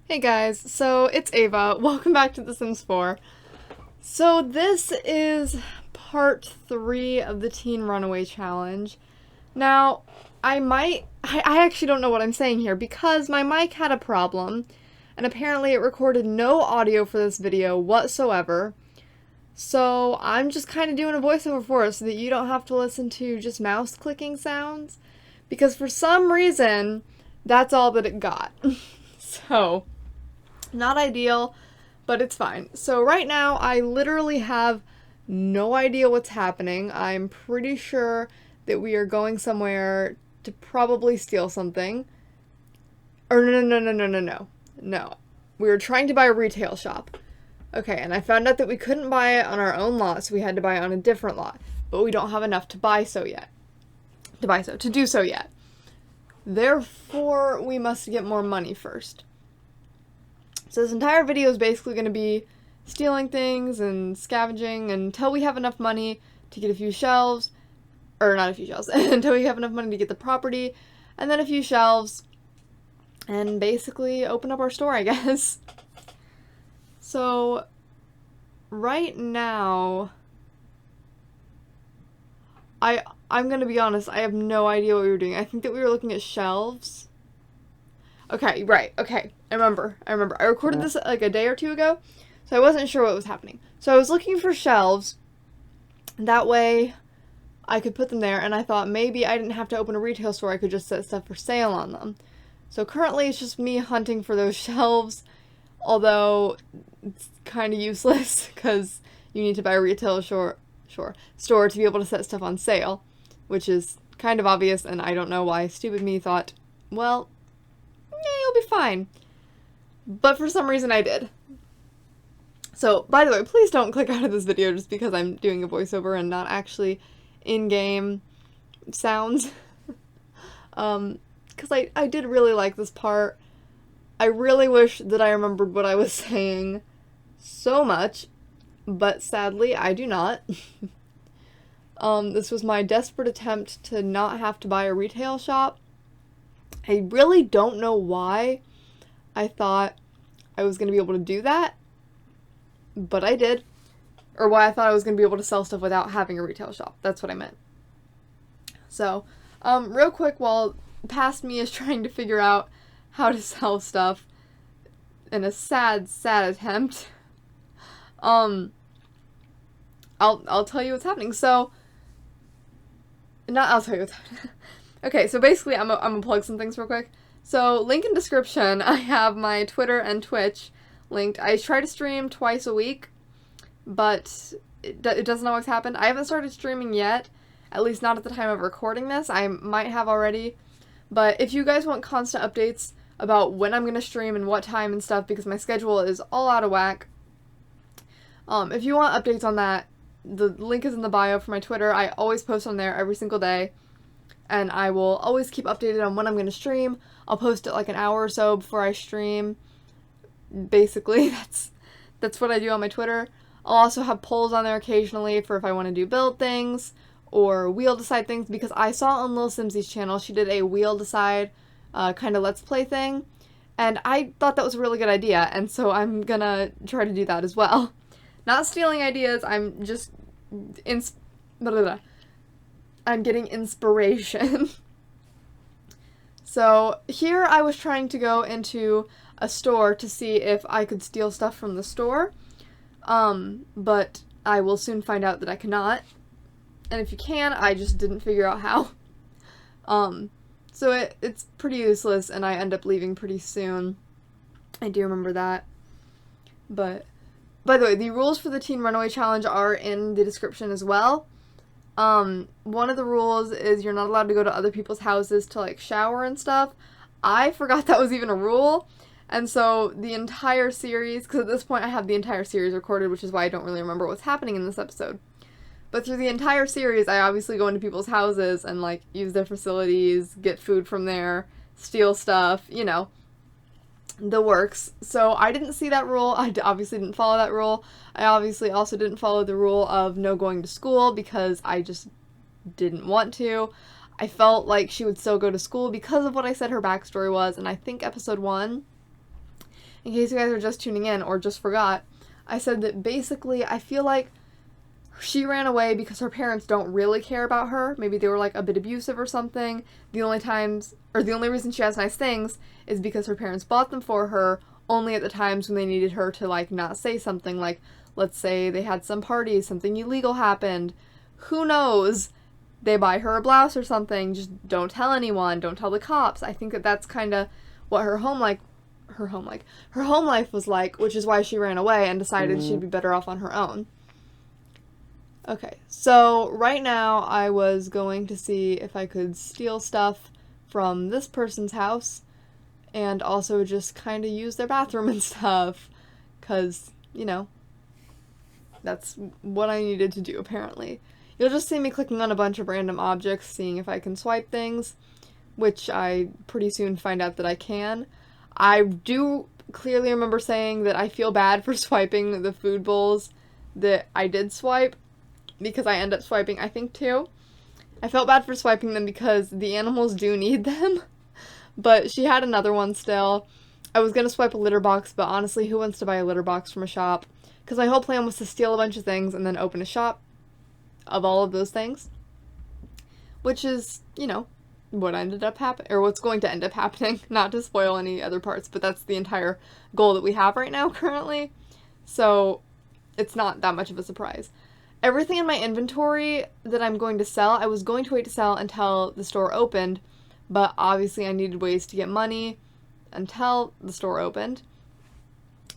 Hey guys, so it's Ava. Welcome back to The Sims 4. So this is part 3 of the Teen Runaway Challenge. Now, I actually don't know what I'm saying here because my mic had a problem and apparently it recorded no audio for this video whatsoever. So I'm just kind of doing a voiceover for it so that you don't have to listen to just mouse clicking sounds because for some reason that's all that it got. So not ideal, but it's fine. So right now, I literally have no idea what's happening. I'm pretty sure that we are going somewhere to probably steal something. Or no. No. We were trying to buy a retail shop. Okay, and I found out that we couldn't buy it on our own lot, so we had to buy it on a different lot. But we don't have enough to buy so yet. To do so yet. Therefore, we must get more money first. So this entire video is basically going to be stealing things and scavenging until we have enough money to get a few shelves, or not a few shelves, until we have enough money to get the property, and then a few shelves, and basically open up our store, I guess. So right now, I'm going to be honest, I have no idea what we were doing. I think that we were looking at shelves. Okay, right, okay. I remember. I recorded this like a day or two ago, so I wasn't sure what was happening. So I was looking for shelves, that way I could put them there, and I thought maybe I didn't have to open a retail store, I could just set stuff for sale on them. So currently it's just me hunting for those shelves, although it's kind of useless, because you need to buy a retail store to be able to set stuff on sale, which is kind of obvious, and I don't know why stupid me thought, well, you'll be fine. But for some reason I did. So, by the way, please don't click out of this video just because I'm doing a voiceover and not actually in-game sounds. Because I did really like this part. I really wish that I remembered what I was saying so much, but sadly I do not. This was my desperate attempt to not have to buy a retail shop. I really don't know why I thought I was going to be able to do that, but I did. Or why I thought I was going to be able to sell stuff without having a retail shop. That's what I meant. So, real quick, while past me is trying to figure out how to sell stuff in a sad attempt, I'll tell you what's happening. So, I'll tell you what's happening. Okay, so basically, I'm gonna plug some things real quick. So, link in description, I have my Twitter and Twitch linked. I try to stream twice a week, but it doesn't always happen. I haven't started streaming yet, at least not at the time of recording this. I might have already, but if you guys want constant updates about when I'm gonna stream and what time and stuff, because my schedule is all out of whack, if you want updates on that, the link is in the bio for my Twitter. I always post on there every single day. And I will always keep updated on when I'm going to stream. I'll post it like an hour or so before I stream. Basically, that's what I do on my Twitter. I'll also have polls on there occasionally for if I want to do build things or wheel decide things, because I saw on Lil Simsy's channel she did a wheel decide kind of let's play thing, and I thought that was a really good idea, and so I'm gonna try to do that as well. Not stealing ideas, I'm just I'm getting inspiration. So here I was trying to go into a store to see if I could steal stuff from the store, but I will soon find out that I cannot. And if you can, I just didn't figure out how. So it's pretty useless, and I end up leaving pretty soon. I do remember that. But, by the way, the rules for the Teen Runaway Challenge are in the description as well. One of the rules is you're not allowed to go to other people's houses to, like, shower and stuff. I forgot that was even a rule, and so the entire series, because at this point I have the entire series recorded, which is why I don't really remember what's happening in this episode. But through the entire series, I obviously go into people's houses and, like, use their facilities, get food from there, steal stuff, you know, the works. So I didn't see that rule. I obviously didn't follow that rule. I obviously also didn't follow the rule of no going to school because I just didn't want to. I felt like she would still go to school because of what I said her backstory was, and I think episode 1, in case you guys are just tuning in or just forgot, I said that basically I feel like she ran away because her parents don't really care about her. Maybe they were like a bit abusive or something. The only reason she has nice things is because her parents bought them for her only at the times when they needed her to like not say something, like let's say they had some party, something illegal happened. Who knows? They buy her a blouse or something. Just don't tell anyone. Don't tell the cops. I think that that's kind of what her home life was like, which is why she ran away and decided she'd be better off on her own. Okay, so right now I was going to see if I could steal stuff from this person's house and also just kind of use their bathroom and stuff, because, you know, that's what I needed to do apparently. You'll just see me clicking on a bunch of random objects, seeing if I can swipe things, which I pretty soon find out that I can. I do clearly remember saying that I feel bad for swiping the food bowls that I did swipe, because I end up swiping, I think, two. I felt bad for swiping them because the animals do need them, but she had another one still. I was gonna swipe a litter box, but honestly, who wants to buy a litter box from a shop? Because my whole plan was to steal a bunch of things and then open a shop of all of those things, which is, you know, what ended up happening, or what's going to end up happening, not to spoil any other parts, but that's the entire goal that we have right now currently, so it's not that much of a surprise. Everything in my inventory that I'm going to sell, I was going to wait to sell until the store opened, but obviously I needed ways to get money until the store opened,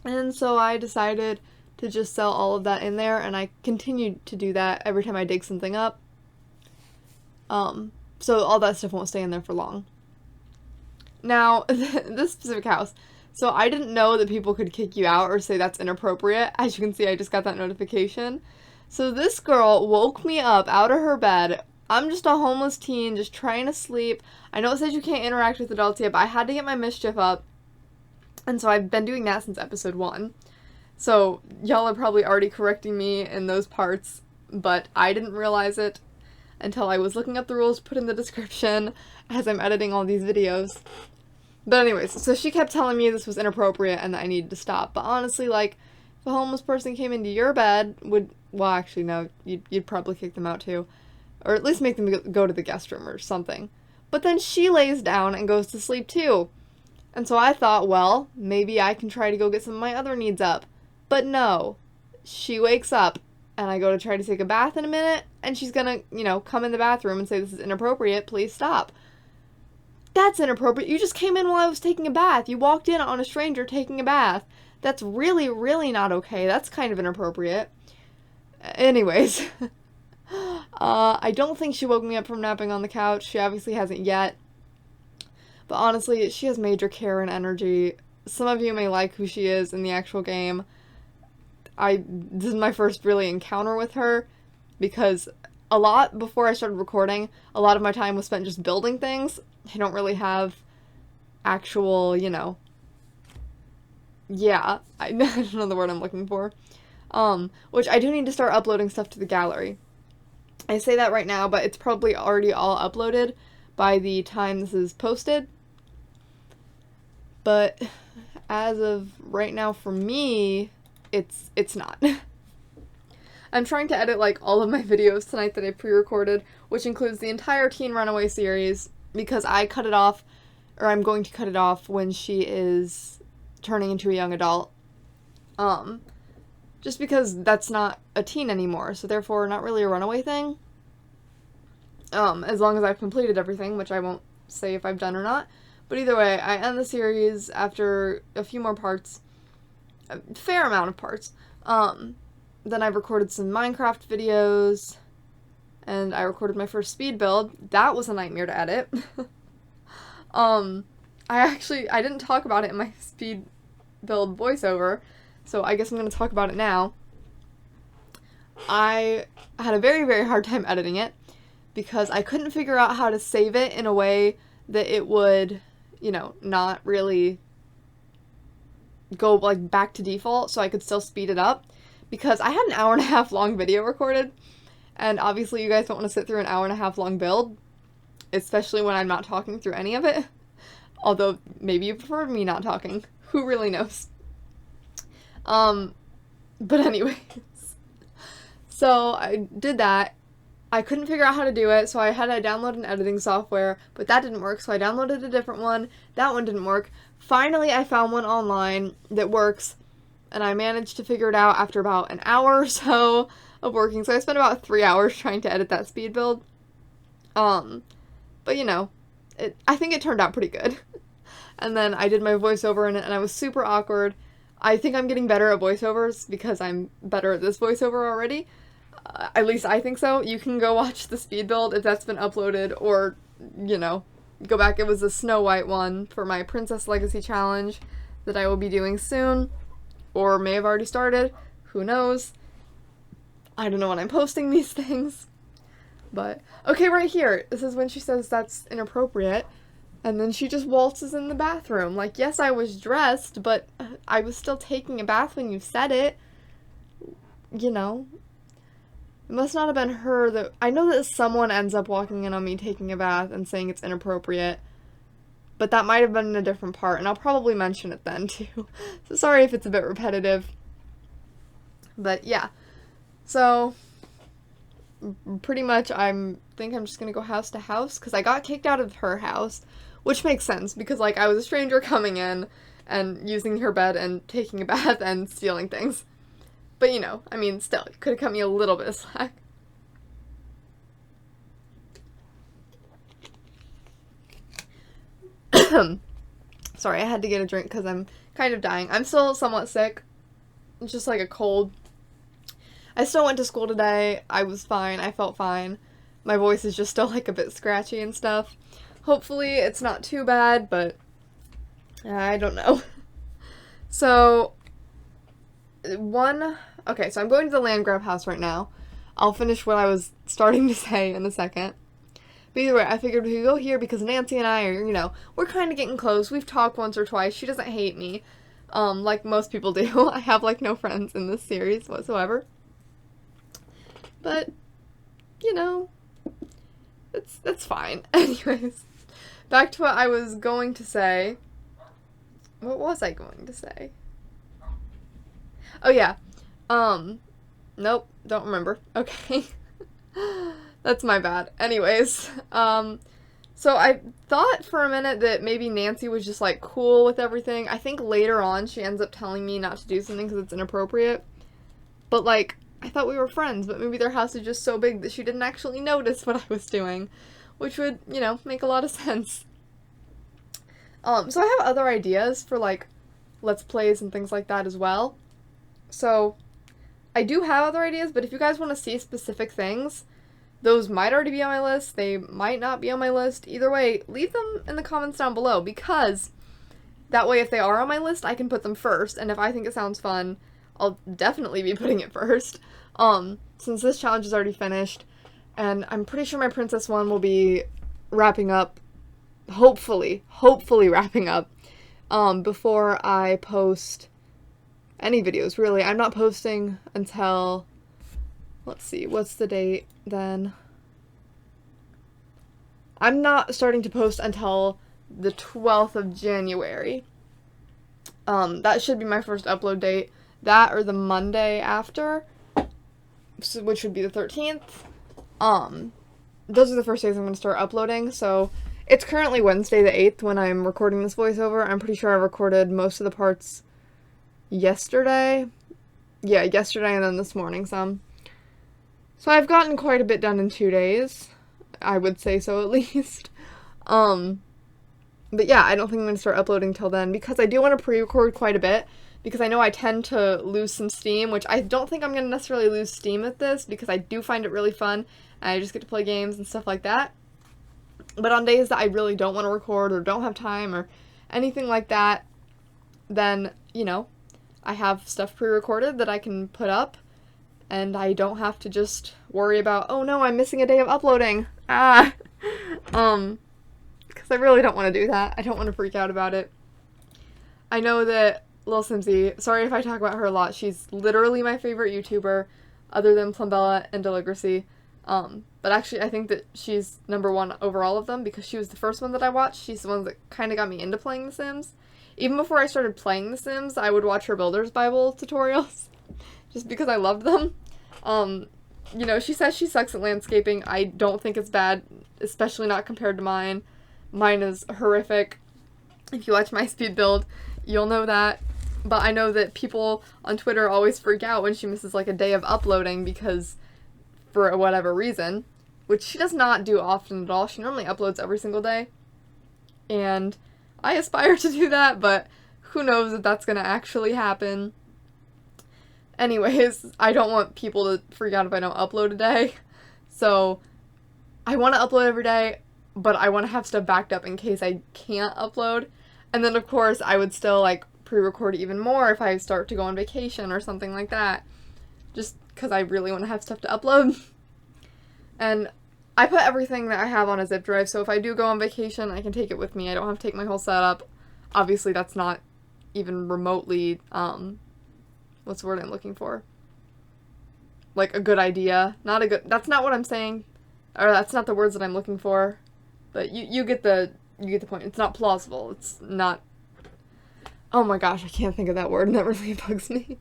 and so I decided to just sell all of that in there, and I continued to do that every time I dig something up. So all that stuff won't stay in there for long. Now, this specific house, so I didn't know that people could kick you out or say that's inappropriate. As you can see, I just got that notification. So this girl woke me up out of her bed. I'm just a homeless teen just trying to sleep. I know it says you can't interact with adults yet, but I had to get my mischief up. And so I've been doing that since episode 1. So y'all are probably already correcting me in those parts, but I didn't realize it until I was looking up the rules put in the description as I'm editing all these videos. But anyways, so she kept telling me this was inappropriate and that I needed to stop. But honestly, like, if a homeless person came into your bed, well, actually, no, you'd probably kick them out too. Or at least make them go to the guest room or something. But then she lays down and goes to sleep too. And so I thought, well, maybe I can try to go get some of my other needs up. But no, she wakes up, and I go to try to take a bath in a minute, and she's gonna, you know, come in the bathroom and say, this is inappropriate, please stop. That's inappropriate. You just came in while I was taking a bath. You walked in on a stranger taking a bath. That's really, really not okay. That's kind of inappropriate. Anyways, I don't think she woke me up from napping on the couch. She obviously hasn't yet. But honestly, she has major care and energy. Some of you may like who she is in the actual game. This is my first really encounter with her, because a lot before I started recording, a lot of my time was spent just building things. I don't really have actual, you know, yeah, I don't know the word I'm looking for, which I do need to start uploading stuff to the gallery. I say that right now, but it's probably already all uploaded by the time this is posted. But as of right now, for me, it's not. I'm trying to edit like all of my videos tonight that I pre-recorded, which includes the entire Teen Runaway series, because I cut it off, or I'm going to cut it off when she is turning into a young adult. Just because that's not a teen anymore, so therefore not really a runaway thing. As long as I've completed everything, which I won't say if I've done or not. But either way, I end the series after a few more parts. A fair amount of parts. Then I've recorded some Minecraft videos, and I recorded my first speed build. That was a nightmare to edit. I didn't talk about it in my speed build voiceover, so I guess I'm going to talk about it now. I had a very, very hard time editing it, because I couldn't figure out how to save it in a way that it would, you know, not really go like back to default, so I could still speed it up, because I had an 1.5 hour long video recorded, and obviously you guys don't want to sit through an 1.5 hour long build, especially when I'm not talking through any of it, although maybe you prefer me not talking, who really knows. But anyways, so I did that. I couldn't figure out how to do it, so I had to download an editing software, but that didn't work, so I downloaded a different one. That one didn't work. Finally, I found one online that works, and I managed to figure it out after about an hour or so of working. So I spent about 3 hours trying to edit that speed build. But you know, I think it turned out pretty good. And then I did my voiceover in it, and I was super awkward. I think I'm getting better at voiceovers because I'm better at this voiceover already. At least I think so. You can go watch the speed build if that's been uploaded, or, you know, go back. It was a Snow White one for my Princess Legacy Challenge that I will be doing soon, or may have already started. Who knows? I don't know when I'm posting these things. But, okay, right here. This is when she says that's inappropriate. And then she just waltzes in the bathroom. Like, yes, I was dressed, but I was still taking a bath when you said it. You know? It must not have been her that... I know that someone ends up walking in on me taking a bath and saying it's inappropriate. But that might have been in a different part, and I'll probably mention it then, too. So sorry if it's a bit repetitive. But, yeah. So, pretty much think I'm just gonna go house to house, because I got kicked out of her house, which makes sense, because, like, I was a stranger coming in and using her bed and taking a bath and stealing things. But, you know, I mean, still, it could have cut me a little bit of slack. Sorry, I had to get a drink because I'm kind of dying. I'm still somewhat sick. It's just like a cold. I still went to school today. I was fine. I felt fine. My voice is just still, like, a bit scratchy and stuff. Hopefully it's not too bad, but I don't know. So, okay, so I'm going to the LANDGRAAB house right now. I'll finish what I was starting to say in a second. But either way, I figured we could go here because Nancy and I are, you know, we're kind of getting close. We've talked once or twice. She doesn't hate me, like most people do. I have, like, no friends in this series whatsoever. But, you know, it's fine. Anyways, back to what I was going to say. What was I going to say? Oh, yeah. Nope, don't remember. Okay. That's my bad. Anyways, so I thought for a minute that maybe Nancy was just, like, cool with everything. I think later on she ends up telling me not to do something because it's inappropriate. But, like, I thought we were friends, but maybe their house is just so big that she didn't actually notice what I was doing, which would, you know, make a lot of sense. So I have other ideas for, like, Let's Plays and things like that as well. So, I do have other ideas, but if you guys want to see specific things, those might already be on my list, they might not be on my list. Either way, leave them in the comments down below, because that way if they are on my list, I can put them first, and if I think it sounds fun, I'll definitely be putting it first. Since this challenge is already finished, and I'm pretty sure my princess one will be wrapping up, hopefully wrapping up, before I post any videos, really. I'm not posting until, let's see, what's the date then? I'm not starting to post until the 12th of January. That should be my first upload date. That or the Monday after, which would be the 13th. Those are the first days I'm going to start uploading, so it's currently Wednesday the 8th when I'm recording this voiceover. I'm pretty sure I recorded most of the parts yesterday. Yeah, yesterday and then this morning some. So I've gotten quite a bit done in 2 days. I would say so at least. But yeah, I don't think I'm going to start uploading till then because I do want to pre-record quite a bit because I know I tend to lose some steam, which I don't think I'm going to necessarily lose steam at this because I do find it really fun and I just get to play games and stuff like that. But on days that I really don't want to record or don't have time or anything like that, then, you know, I have stuff pre-recorded that I can put up and I don't have to just worry about, oh no, I'm missing a day of uploading. Because I really don't want to do that. I don't want to freak out about it. I know that Lil Simsy, sorry if I talk about her a lot, she's literally my favorite YouTuber, other than Plumbella and Deligracy. But But actually, I think that she's number one over all of them because she was the first one that I watched. She's the one that kind of got me into playing The Sims. Even before I started playing The Sims, I would watch her Builder's Bible tutorials just because I loved them. You know, she says she sucks at landscaping. I don't think it's bad, especially not compared to mine. Mine is horrific. If you watch my speed build, you'll know that. But I know that people on Twitter always freak out when she misses like a day of uploading because, for whatever reason, which she does not do often at all. She normally uploads every single day. And I aspire to do that, but who knows if that's going to actually happen. Anyways, I don't want people to freak out if I don't upload a day. So, I want to upload every day, but I want to have stuff backed up in case I can't upload. And then, of course, I would still, like, pre-record even more if I start to go on vacation or something like that. Just because I really want to have stuff to upload. And I put everything that I have on a zip drive, so if I do go on vacation, I can take it with me. I don't have to take my whole setup. Obviously, that's not even remotely, what's the word I'm looking for? Like, a good idea. That's not what I'm saying. Or that's not the words that I'm looking for. But you get the point. It's not plausible. It's not, oh my gosh, I can't think of that word, and that really bugs me.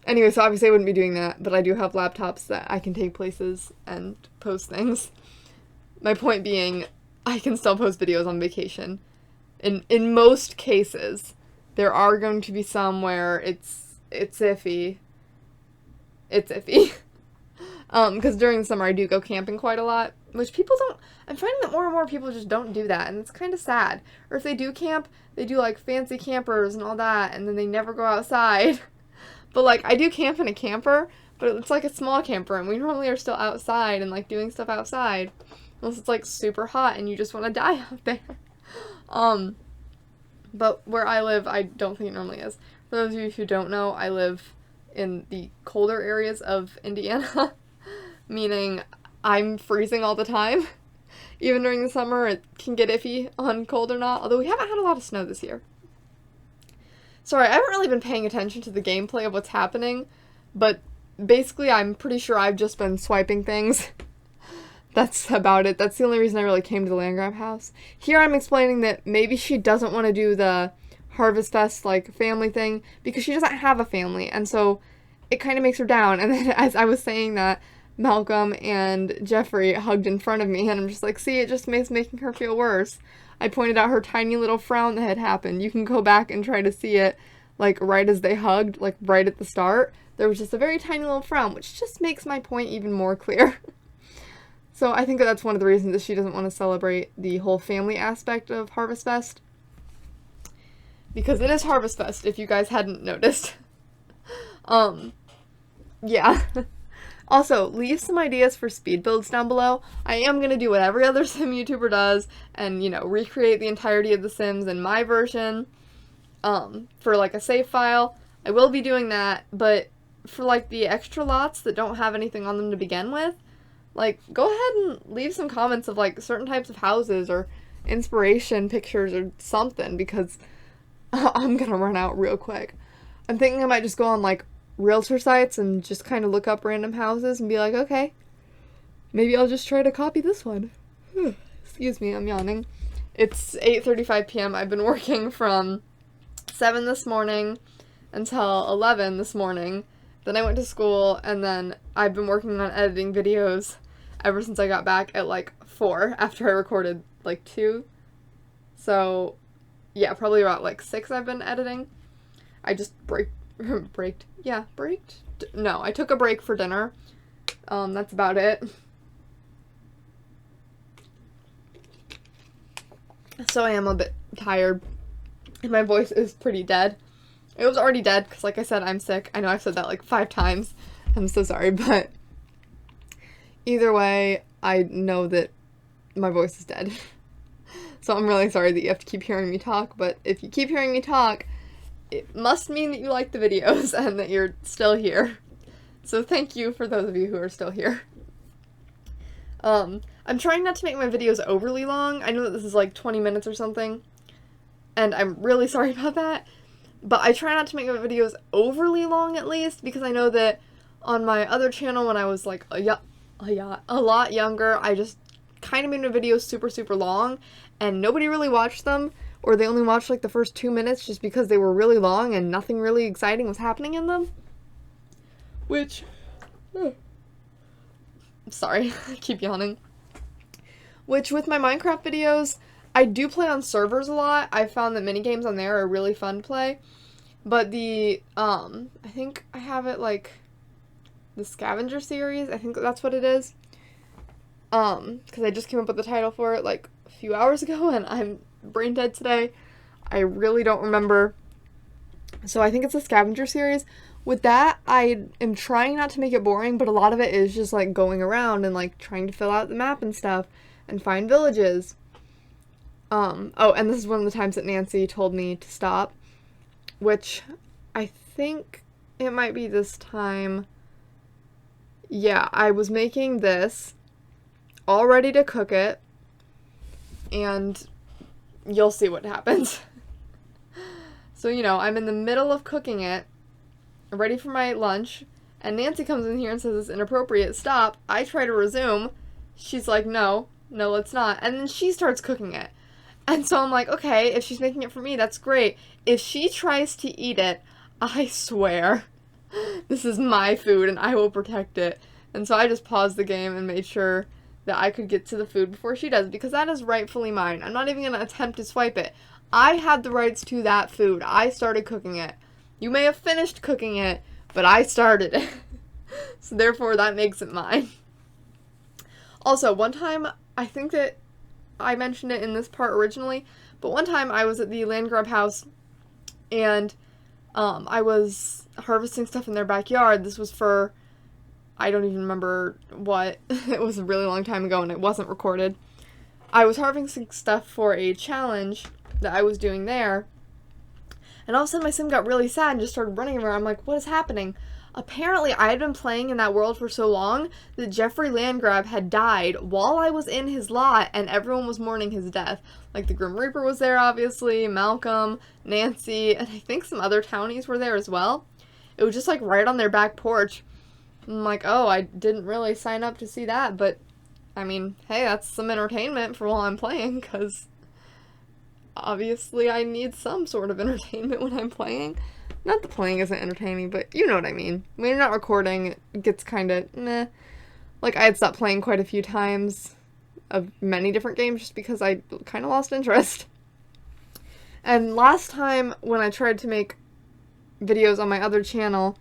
Anyway, so obviously I wouldn't be doing that, but I do have laptops that I can take places and post things. My point being, I can still post videos on vacation. In most cases, there are going to be some where it's iffy. It's iffy. Because during the summer I do go camping quite a lot, which people don't, I'm finding that more and more people just don't do that, and it's kind of sad. Or if they do camp, they do like fancy campers and all that, and then they never go outside. But, like, I do camp in a camper, but it's, like, a small camper, and we normally are still outside and, like, doing stuff outside. Unless it's, like, super hot and you just want to die out there. But where I live, I don't think it normally is. For those of you who don't know, I live in the colder areas of Indiana. Meaning, I'm freezing all the time. Even during the summer, it can get iffy on cold or not. Although we haven't had a lot of snow this year. Sorry, I haven't really been paying attention to the gameplay of what's happening, but basically I'm pretty sure I've just been swiping things. That's about it. That's the only reason I really came to the LANDGRAAB house. Here I'm explaining that maybe she doesn't want to do the Harvest Fest, like, family thing, because she doesn't have a family, and so it kind of makes her down. And then as I was saying that, Malcolm and Jeffrey hugged in front of me, and I'm just like, see, it just makes making her feel worse. I pointed out her tiny little frown that had happened. You can go back and try to see it, like, right as they hugged, like, right at the start. There was just a very tiny little frown, which just makes my point even more clear. So I think that's one of the reasons that she doesn't want to celebrate the whole family aspect of Harvest Fest. Because it is Harvest Fest, if you guys hadn't noticed. Yeah. Also, leave some ideas for speed builds down below. I am going to do what every other Sim YouTuber does and, you know, recreate the entirety of The Sims in my version for, like, a save file. I will be doing that, but for, like, the extra lots that don't have anything on them to begin with, like, go ahead and leave some comments of, like, certain types of houses or inspiration pictures or something, because I'm going to run out real quick. I'm thinking I might just go on, like, realtor sites and just kind of look up random houses and be like, okay, maybe I'll just try to copy this one. Excuse me, I'm yawning. It's 8:35 p.m. I've been working from 7 this morning until 11 this morning. Then I went to school, and then I've been working on editing videos ever since I got back at like 4 after I recorded like 2. So yeah, probably about like 6 I've been editing. I just braked. No, I took a break for dinner. That's about it. So I am a bit tired. And my voice is pretty dead. It was already dead, because like I said, I'm sick. I know I've said that like 5 times. I'm so sorry, but either way, I know that my voice is dead. So I'm really sorry that you have to keep hearing me talk, but if you keep hearing me talk, it must mean that you like the videos and that you're still here. So thank you for those of you who are still here. I'm trying not to make my videos overly long. I know that this is like 20 minutes or something, and I'm really sorry about that. But I try not to make my videos overly long, at least, because I know that on my other channel when I was like Yeah, a lot younger. I just kind of made my videos super, super long, and nobody really watched them, or they only watched like the first 2 minutes just because they were really long and nothing really exciting was happening in them. Which, sorry, I keep yawning. Which, with my Minecraft videos, I do play on servers a lot. I found that minigames on there are really fun to play. But the, I think I have it like the scavenger series. I think that's what it is. Because I just came up with the title for it like a few hours ago and I'm brain dead today. I really don't remember. So I think it's a scavenger series. With that, I am trying not to make it boring, but a lot of it is just like going around and like trying to fill out the map and stuff and find villages. Oh, and this is one of the times that Nancy told me to stop, which I think it might be this time. Yeah, I was making this, all ready to cook it, and you'll see what happens. So, you know, I'm in the middle of cooking it, ready for my lunch, and Nancy comes in here and says it's inappropriate, stop. I try to resume. She's like, no, let's not. And then she starts cooking it. And so I'm like, okay, if she's making it for me, that's great. If she tries to eat it, I swear, this is my food and I will protect it. And so I just paused the game and made sure that I could get to the food before she does, because that is rightfully mine. I'm not even going to attempt to swipe it. I had the rights to that food. I started cooking it. You may have finished cooking it, but I started it. So therefore, that makes it mine. Also, one time, I think that I mentioned it in this part originally, but one time I was at the LANDGRAAB house, and I was harvesting stuff in their backyard. This was for, I don't even remember what. It was a really long time ago, and it wasn't recorded. I was harvesting stuff for a challenge that I was doing there, and all of a sudden my sim got really sad and just started running around. I'm like, what is happening? Apparently, I had been playing in that world for so long that Jeffrey LANDGRAAB had died while I was in his lot, and everyone was mourning his death. Like, the Grim Reaper was there, obviously, Malcolm, Nancy, and I think some other townies were there as well. It was just, like, right on their back porch. I'm like, oh, I didn't really sign up to see that, but, I mean, hey, that's some entertainment for while I'm playing, because obviously I need some sort of entertainment when I'm playing. Not that playing isn't entertaining, but you know what I mean. When you're not recording, it gets kind of meh. Like, I had stopped playing quite a few times of many different games just because I kind of lost interest. And last time when I tried to make videos on my other channel,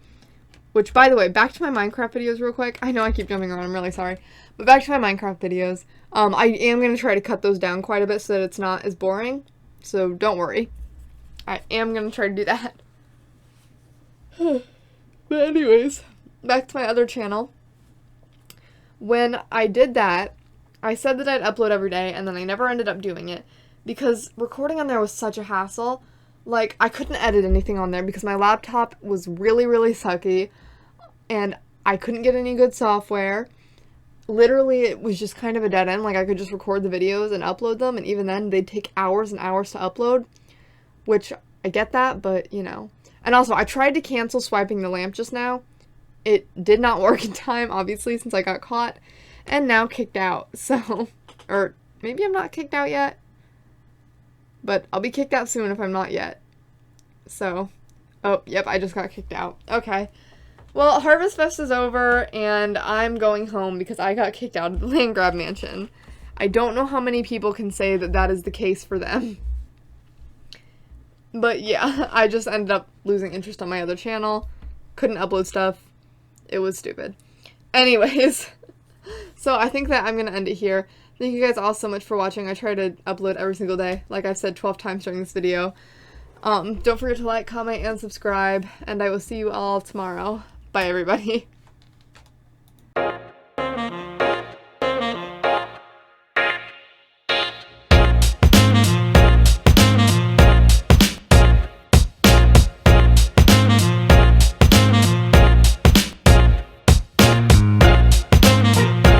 which, by the way, back to my Minecraft videos real quick. I know I keep jumping around, I'm really sorry. But back to my Minecraft videos. I am going to try to cut those down quite a bit so that it's not as boring. So don't worry. I am going to try to do that. But anyways, back to my other channel. When I did that, I said that I'd upload every day, and then I never ended up doing it, because recording on there was such a hassle. Like, I couldn't edit anything on there because my laptop was really, really sucky, and I couldn't get any good software. Literally, it was just kind of a dead end. Like, I could just record the videos and upload them, and even then, they'd take hours and hours to upload, which I get that, but, you know. And also, I tried to cancel swiping the lamp just now. It did not work in time, obviously, since I got caught, and now kicked out, so, or maybe I'm not kicked out yet, but I'll be kicked out soon if I'm not yet. So, oh, yep, I just got kicked out. Okay. Well, Harvest Fest is over, and I'm going home because I got kicked out of the LANDGRAAB mansion. I don't know how many people can say that that is the case for them. But yeah, I just ended up losing interest on my other channel. Couldn't upload stuff. It was stupid. Anyways, so I think that I'm going to end it here. Thank you guys all so much for watching. I try to upload every single day, like I've said 12 times during this video. Don't forget to like, comment, and subscribe, and I will see you all tomorrow. Bye, everybody.